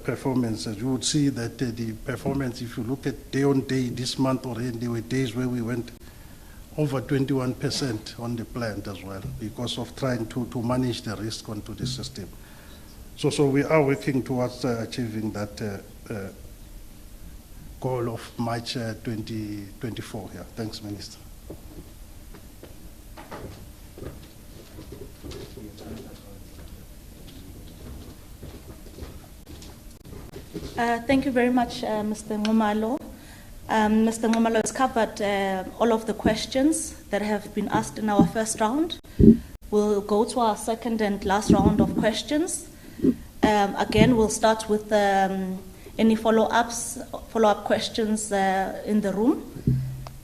performance. You would see that the performance, if you look at day on day this month already, there were days where we went over 21% on the plant as well because of trying to manage the risk onto the system. So we are working towards achieving that goal of March 2024. Yeah. Thanks, Minister. Thank you very much, Mr. Ngumalo. Mr. Ngumalo has covered all of the questions that have been asked in our first round. We'll go to our second and last round of questions. Again, we'll start with any follow-up questions in the room,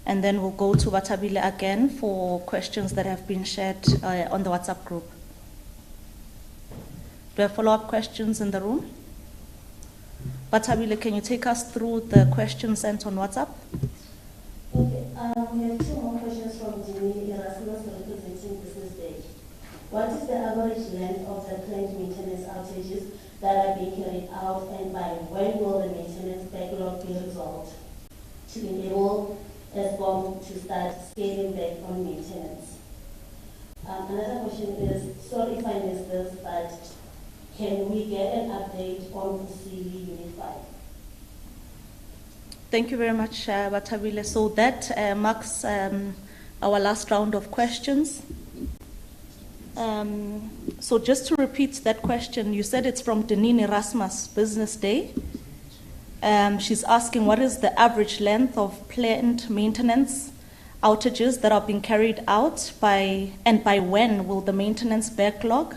and then we'll go to Batabile again for questions that have been shared on the WhatsApp group. Do we have follow-up questions in the room? Batabile, can you take us through the questions sent on WhatsApp? Okay, we have two more questions from Jimmy Erasmus representing Business Day. What is the average length of the planned maintenance outages that are being carried out, and by when will the maintenance backlog be resolved to enable ESCOM to start scaling back on maintenance? Another question is, sorry if I missed this, but can we get an update on Kusile Unit 5? Thank you very much, Batabile. So that marks our last round of questions. So just to repeat that question, you said it's from Denine Erasmus, Business Day. She's asking what is the average length of planned maintenance outages that are being carried out and by when will the maintenance backlog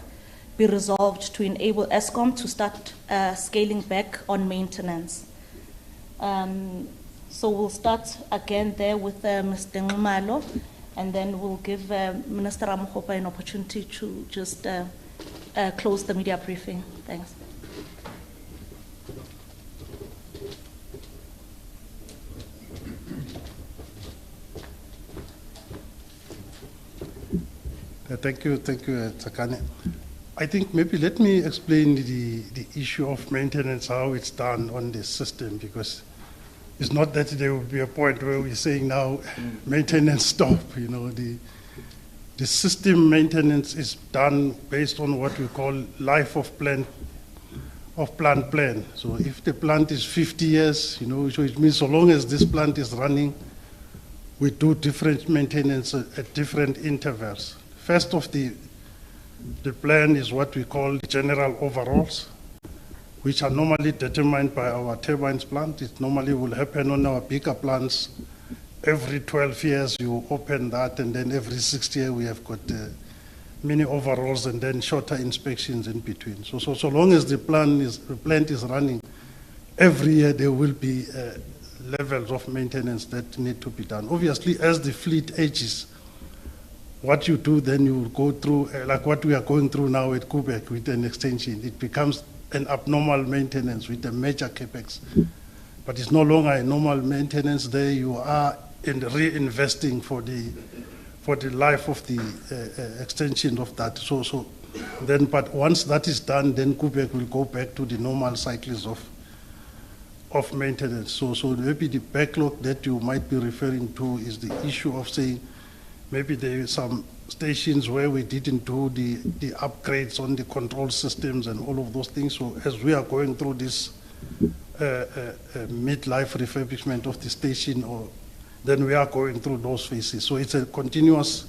be resolved to enable ESCOM to start scaling back on maintenance. So we'll start again there with Mr. Ngumalo, and then we'll give Minister Ramokgopa an opportunity to just close the media briefing. Thanks. Thank you, Tsakane. I think maybe let me explain the issue of maintenance, how it's done on the system, because it's not that there will be a point where we're saying now maintenance stop. You know, the system maintenance is done based on what we call life of plant plan. So if the plant is 50 years, you know, so it means so long as this plant is running, we do different maintenance at different intervals. First of the plan is what we call general overhauls, which are normally determined by our turbines plant. It normally will happen on our bigger plants. Every 12 years you open that, and then every 6 years we have got mini overhauls and then shorter inspections in between. So long as the plant is running, every year there will be levels of maintenance that need to be done. Obviously, as the fleet ages, what you do then, you will go through, like what we are going through now at Quebec with an extension. It becomes an abnormal maintenance with a major capex. But it's no longer a normal maintenance there. You are reinvesting for the life of the extension of that. So then, but once that is done, then Quebec will go back to the normal cycles of maintenance. So maybe the backlog that you might be referring to is the issue of saying, maybe there are some stations where we didn't do the upgrades on the control systems and all of those things. So as we are going through this mid-life refurbishment of the station, then we are going through those phases. So it's a continuous,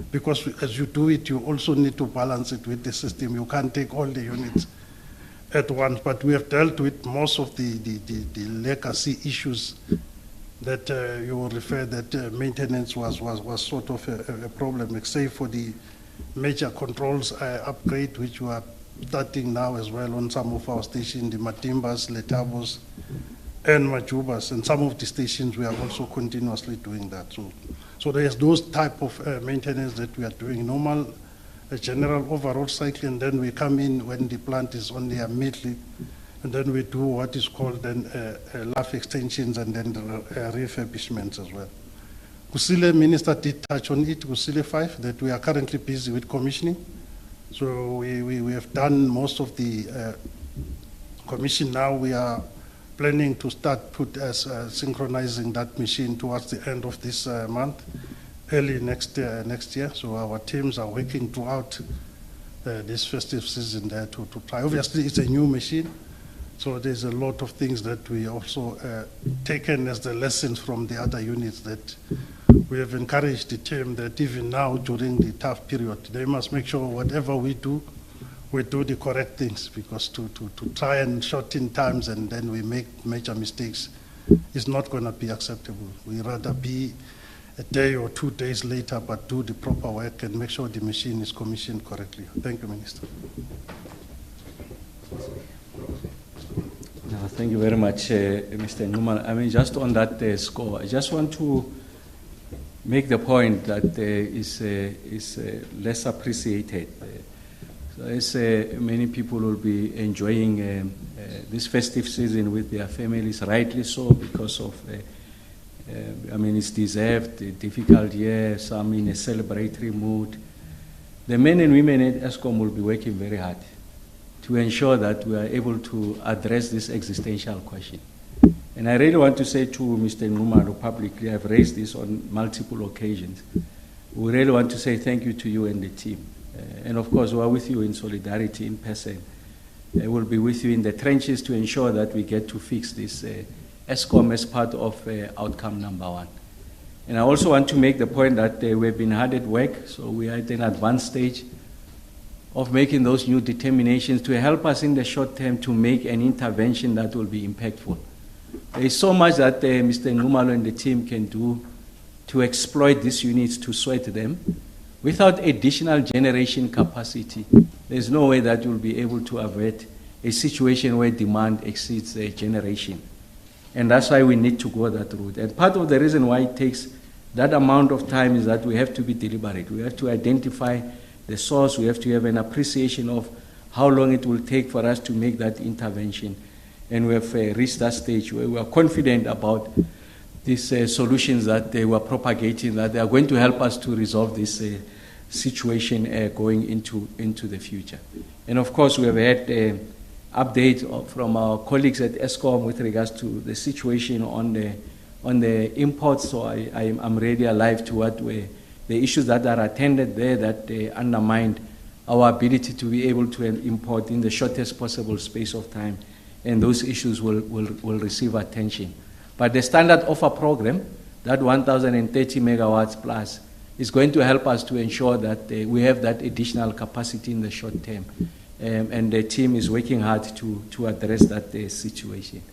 because as you do it, you also need to balance it with the system. You can't take all the units at once, but we have dealt with most of the legacy issues that you will refer that maintenance was sort of a problem, except for the major controls upgrade, which we are starting now as well on some of our stations, the Matimbas, Letabos, and Majubas, and some of the stations we are also continuously doing that. So there's those type of maintenance that we are doing, normal general overall cycle, and then we come in when the plant is on their midly, and then we do what is called then life extensions and then refurbishments as well. Kusile, Minister did touch on it, Kusile 5, that we are currently busy with commissioning. So we have done most of the commission now. We are planning to start synchronizing that machine towards the end of this month, early next year. So our teams are working throughout this festive season there to try. Obviously, it's a new machine, so there's a lot of things that we also taken as the lessons from the other units that we have encouraged the team that even now during the tough period, they must make sure whatever we do the correct things, because to try and shorten times and then we make major mistakes is not going to be acceptable. We rather be a day or 2 days later, but do the proper work and make sure the machine is commissioned correctly. Thank you, Minister. No, thank you very much, Mr. Newman. I mean, just on that score, I just want to make the point that is less appreciated. So as many people will be enjoying this festive season with their families, rightly so, because of, I mean, it's deserved, a difficult year, some in a celebratory mood. The men and women at ESCOM will be working very hard to ensure that we are able to address this existential question. And I really want to say to Mr. Nxumalo publicly, I've raised this on multiple occasions. We really want to say thank you to you and the team. And of course, we are with you in solidarity in person. We'll be with you in the trenches to ensure that we get to fix this ESCOM as part of outcome number 1. And I also want to make the point that we've been hard at work, so we are at an advanced stage of making those new determinations to help us in the short term to make an intervention that will be impactful. There is so much that Mr. Nxumalo and the team can do to exploit these units, to sweat them. Without additional generation capacity, there's no way that you'll be able to avert a situation where demand exceeds generation. And that's why we need to go that route. And part of the reason why it takes that amount of time is that we have to be deliberate. We have to identify the source. We have to have an appreciation of how long it will take for us to make that intervention. And we have reached that stage where we are confident about these solutions that they were propagating, that they are going to help us to resolve this situation going into the future. And of course, we have had update from our colleagues at ESCOM with regards to the situation on the imports. So I'm really alive to what were the issues that are attended there that undermined our ability to be able to import in the shortest possible space of time. And those issues will receive attention. But the standard offer program, that 1,030 megawatts plus, is going to help us to ensure that we have that additional capacity in the short term. And the team is working hard to address that situation.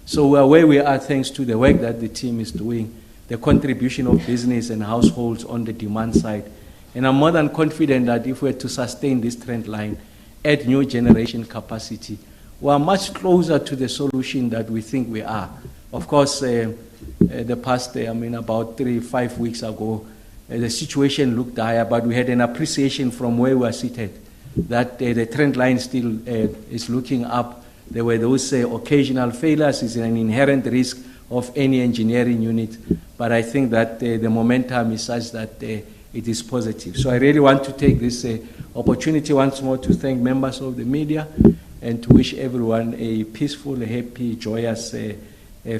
So we are where we are thanks to the work that the team is doing, the contribution of business and households on the demand side. And I'm more than confident that if we're to sustain this trend line, add new generation capacity, we are much closer to the solution that we think we are. Of course, the past, about 3-5 weeks ago, the situation looked dire, but we had an appreciation from where we were seated that the trend line still is looking up. There were those occasional failures. It's an inherent risk of any engineering unit, but I think that the momentum is such that it is positive. So I really want to take this opportunity once more to thank members of the media and to wish everyone a peaceful, happy, joyous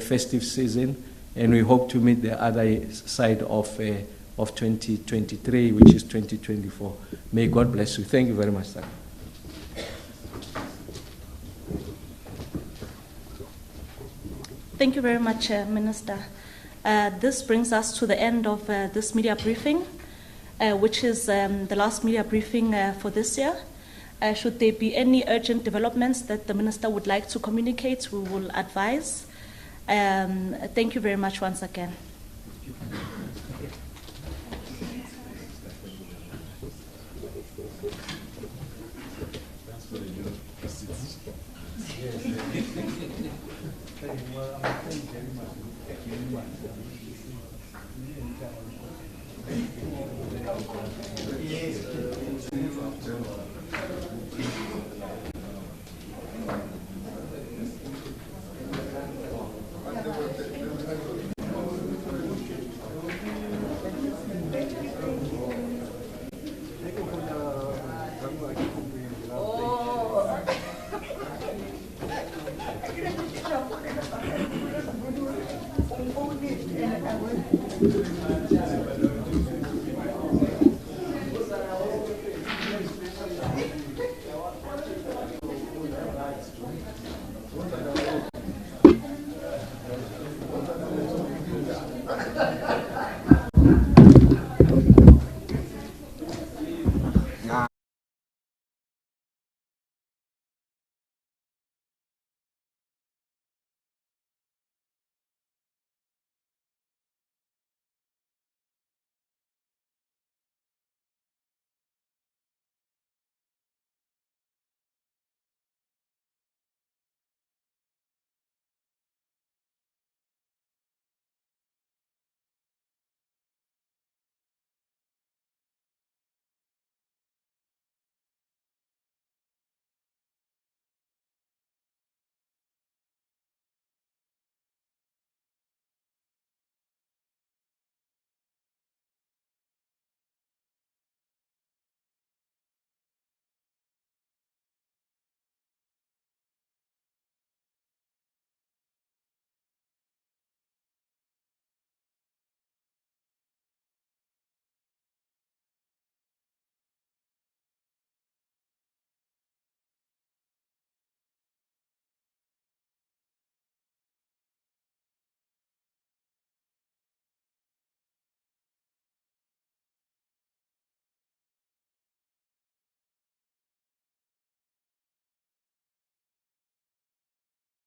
festive season. And we hope to meet the other side of 2023, which is 2024. May God bless you. Thank you very much, sir. Thank you very much, Minister. This brings us to the end of this media briefing, which is the last media briefing for this year. Should there be any urgent developments that the Minister would like to communicate, we will advise. Thank you very much once again.